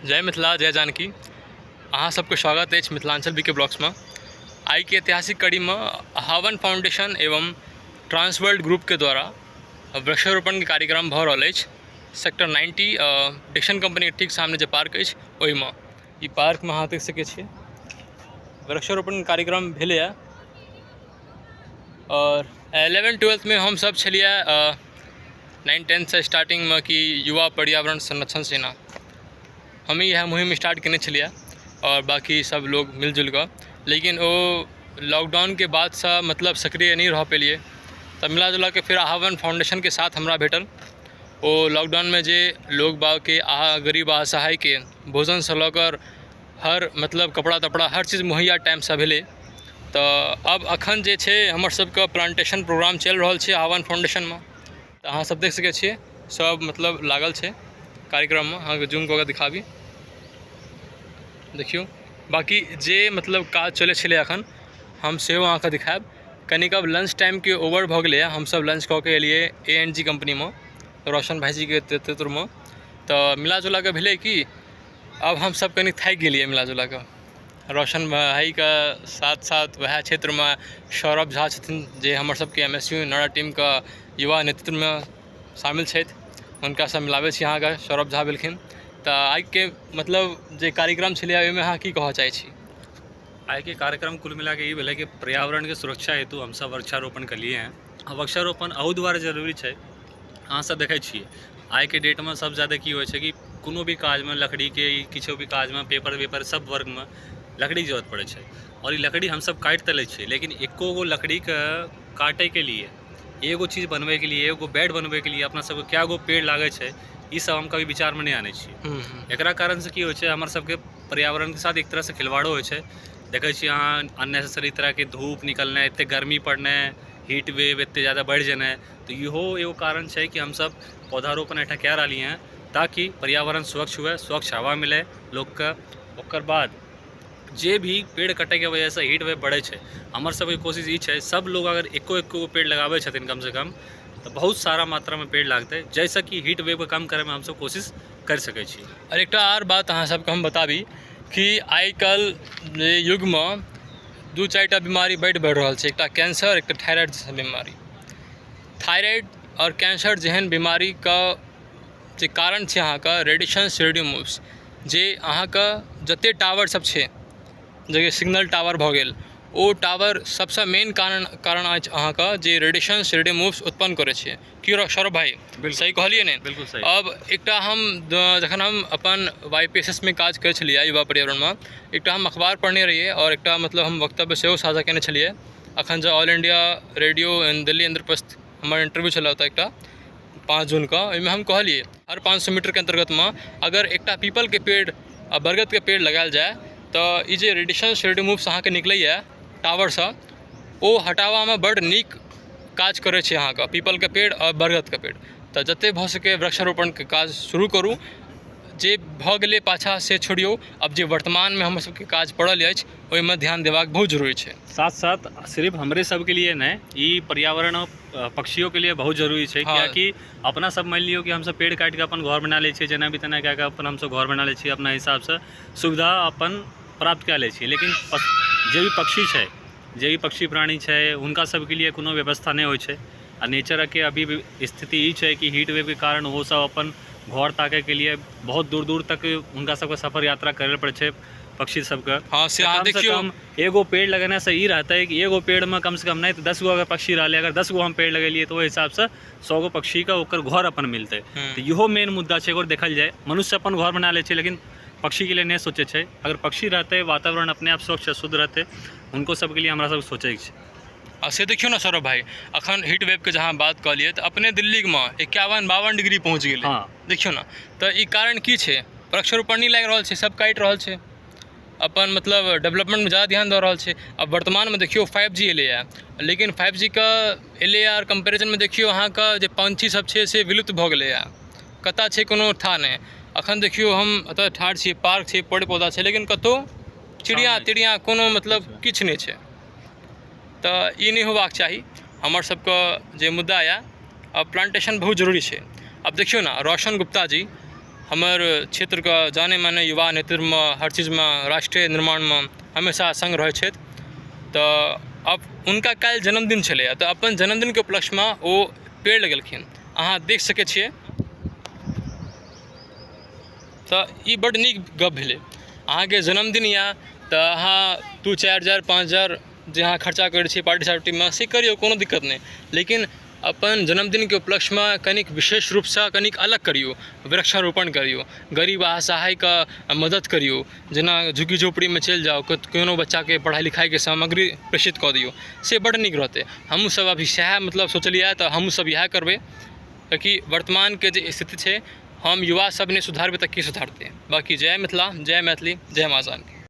जय मिथिला जय जानकी। अहाँ सबके स्वागत है मिथिलांचल बीके ब्लॉग्स में। आई के ऐतिहासिक कड़ी में हावन फाउंडेशन एवं ट्रांसवर्ल्ड ग्रुप के द्वारा वृक्षारोपण के कार्यक्रम भ रहा है। सेक्टर 90 डिक्सन कंपनी के ठीक सामने जो पार्क है ओहि में ई पार्क में अहाँ देख सके छिए वृक्षारोपण कार्यक्रम भेले और 11-12 में हम सब छलिए 9-10 से स्टार्टिंग में कि युवा पर्यावरण संरक्षण सेना हम ही यह मुहिम स्टार्ट करने छलिए और बाकी सब लोग मिलजुल कर, लेकिन वो लॉकडाउन के बाद से मतलब सक्रिय नहीं रह पेलिए। तब मिला जुला के फिर हावन फाउंडेशन के साथ हमरा भेटल। वो लॉकडाउन में जे लोग बा के गरीब असहाय के भोजन से लकर हर मतलब कपड़ा तपड़ा हर चीज़ मुहैया टाइम से भेले। तो अब अखन जे छे हमर सबके प्लांटेशन प्रोग्राम चल रहा है हावन फाउंडेशन में। तो अहाँ सब देख सके छिए सब मतलब लागल छे कार्यक्रम में। अहाँ जूम कऽ दिखाबी देखियो। बाकी जे मतलब काज चले छले अखन हम से अहाँ के दिखाब। कनिक अब लंच टाइम के ओवर भ गए, हम सब लंच कऽ के एलिए ANG कंपनी में रोशन भाईजी के नेतृत्व में। तो मिला जुला के भेले कि अब हम सब कनिक थाकि गेलिए मिला जुला के। रोशन भाई का साथ साथ वह क्षेत्र में सौरभ झा छथिन जे हमर सबके MSU नोएडा टीम का युवा नेतृत्व में शामिल छथि। उनका सब मिलाबे छी अहाँ के सौरभ झा भेलखिन। तो आई के मतलब जे कार्यक्रम छलै ओहिमे अहाँ की कहऽ चाहै छी? आय के कार्यक्रम कुल मिला के ये भेलै कि पर्यावरण के सुरक्षा हेतु हम सब वृक्षारोपण के लिए हैं। अब वृक्षारोपण अहू दुआरे जरूरी है। अहाँ सब देखै छियै आय के डेट में सब ज़्यादा की होइ छै कि कोनो भी काज में लकड़ी के किछो भी काज में पेपर वेपर सब वर्ग में लकड़ी के जरूरत पड़े छै। और ये लकड़ी हम सब काटि तऽ लै छियै, लेकिन एको गो लकड़ी के काटे के लिए एगो चीज़ बनबे के लिए एगो बेड बनबे के लिए अपना सबके क्या गो पेड़ लागे छै ई सब हम कभी विचार में नहीं आने छियै। एकरा कारण से की होइ छै हमर सबके पर्यावरण के साथ एक तरह से खिलवाड़ो होइ छै। देखै छियै अहाँ अननेसेसरी तरह के धूप निकलनाइ, एते गर्मी पड़नाइ, हीट वेव एते ज़्यादा बढ़ जेनाइ। तो इहो एगो कारण छै कि हम सब पौधारोपण एहिठाम कए रहलिए हैं ताकि पर्यावरण स्वच्छ हुए, स्वच्छ हवा मिले लोग के। ओकर बाद जे भी पेड़ कटे के वजह से हीट वेव बढ़े छै, हमर सबके कोशिश ई छै सब लोग अगर एको पेड़ लगाबे छथिन कम से कम तो बहुत सारा मात्रा में पेड़ लागते, जैसे कि हीट वेव के कम करे में हम सब कोशिश कर सकै छी। और एक और बात अहाँ सबके हम बताबी कि आई कल युग में 2-4टा बीमारी बढ़ रहा है। एक कैंसर, एक थायराइड जैसा बीमारी। थायराइड और कैंसर जहन बीमारी का जे कारण है अहाँ का रेडिएशन रेडियो मूव्स जे अहाँ का जते टावर सब है जगह सिग्नल टावर भ गेल ओ टावर सबसे मेन कारण आज अहाँ का जे रेडिएशन रेडियो मूव्स उत्पन्न करे छे। की सौरभ भाई सही कहलिए ने? बिल्कुल सही। अब एकटा हम जखन हम अपन YPSS में काज करे छलिए युवा पर्यावरण में, एकटा हम अखबार पढ़ने रहिए और एकटा मतलब हम वक्तव्य सेहो साझा केने छलिए। अखन जो ऑल इंडिया रेडियो इन दिल्ली इंद्रप्रस्थ हमार इंटरव्यू चला होता एकटा 5 जून का, ओहिमे हम कहलिए हर 500 मीटर के अंतर्गत में अगर एकटा पीपल के पेड़ आ बरगद के पेड़ लगायल जाए तो ई जे रेडिएशन रेडियो मूव्स अहाँ के निकलैए टावर से ओ हटावा में बड़ नीक काज करे छे अहाँ का पीपल के पेड़ और बरगद के पेड़। तो जते भ सके वृक्षारोपण के काज शुरू करूँ, जे भ गेले पाछा से छोड़ियो। अब जे वर्तमान में हम सबके काज पड़ल अछि ओहिमे ध्यान देबाक बहुत जरूरी है। साथ साथ सिर्फ हमरे सब के लिए नहीं, ये पर्यावरण पक्षियों के लिए बहुत जरूरी है। हाँ। कि अपना सब मान लियो कि हम सब पेड़ काट के अपन घर बना ले छिए, जना भी तना क्या अपन हम सब घर बना ले छिए, अपना हिसाब से सुविधा अपन प्राप्त कर ले छिए। लेकिन जे भी पक्षी है, जे भी पक्षी प्राणी है उनका सब के लिए कोनो व्यवस्था नहीं होइ छै। आ नेचर के अभी भी स्थिति ई है कि हीट वेव के कारण वो सब अपन घर ताके के लिए बहुत दूर दूर तक उनका सबके सफर यात्रा करे पड़े छै पक्षी सबके। हाँ से अहाँ देखियो एगो पेड़ लगाने से ई रहता है कि एगो पेड़ में कम से कम नहीं तो 10 गो अगर पक्षी रहले, अगर 10 गो हम पेड़ लगेलिए तो वो हिसाब से 100 गो पक्षी का ओकर घर अपन मिलते। तो इहो मेन मुद्दा है। अगर देखल जाए मनुष्य अपन घर बना ले छै लेकिन पक्षी के लिए नहीं सोचे छै। अगर पक्षी रहते वातावरण अपने आप स्वच्छ शुद्ध रहते उनको सबके लिए हमारा सब सोचे छै। से देखियो ना सौरभ भाई अखन हीट वेव के जहाँ बात कहलिए तो अपने दिल्ली में 51-52 डिग्री पहुँच गए। हाँ। देखियो ना तो ई कारण की है? वृक्षारोपण नहीं लग रहा है, सब काटि रहा है, अपन मतलब डेवलपमेंट में ज़्यादा ध्यान दे रहा है। अब वर्तमान में देखियो 5G एले है, लेकिन 5G का एले और कंपेरिजन में देखियो अहाँ का जे पंछी सब है से विलुप्त भ गए है, कता है कोनो था नहीं। अखन देखियो हम अतः ठाढ़ छी, पार्क है, पेड़ पौधा है, लेकिन कतो चिड़िया तिड़िया कोनो मतलब किछ नहीं है। तो ये नहीं होबाक चाहिए। हमर सबके जे मुद्दा है अब प्लांटेशन बहुत जरूरी है। अब देखियो ना रोशन गुप्ता जी हमर क्षेत्र का जाने माने युवा नेतृत्व में हर चीज़ में राष्ट्रीय निर्माण में हमेशा संग रहे छथि। तो अब उनका काल्हि जन्मदिन छलै, तो अपन जन्मदिन के उपलक्ष्य में वो पेड़ लगेलखिन, अहाँ देख सकै छियै। तो ई बड़ नीक गप भेलै। अहाँके जन्मदिन या तो अहाँ 2-4,000 5,000 जे अहाँ खर्चा करै छियै पार्टी सार्टीमे से करियौ, कोनो दिक्कत नहीं, लेकिन अपन जन्मदिन के उपलक्ष्य में कनिक विशेष रूप से कनिक अलग करियौ, वृक्षारोपण करियौ, गरीब असहाय का मदद करियौ। जेना झुग्गी झोपड़ी में चलि जाओ, कोनो बच्चा के पढ़ाई लिखाई के सामग्री प्रेषित कऽ दियौ, से बड़ नीक रहतै। हमहूँ सब अभी सएह मतलब सोचलिए, तो हमहूँ सब इएह करबै, कियाकि वर्तमान के जे स्थिति छै हम युवा सब ने सुधारबै तऽ के सुधारतै। बाकी जय मिथिला, जय मैथिली, जय माँ जानकी।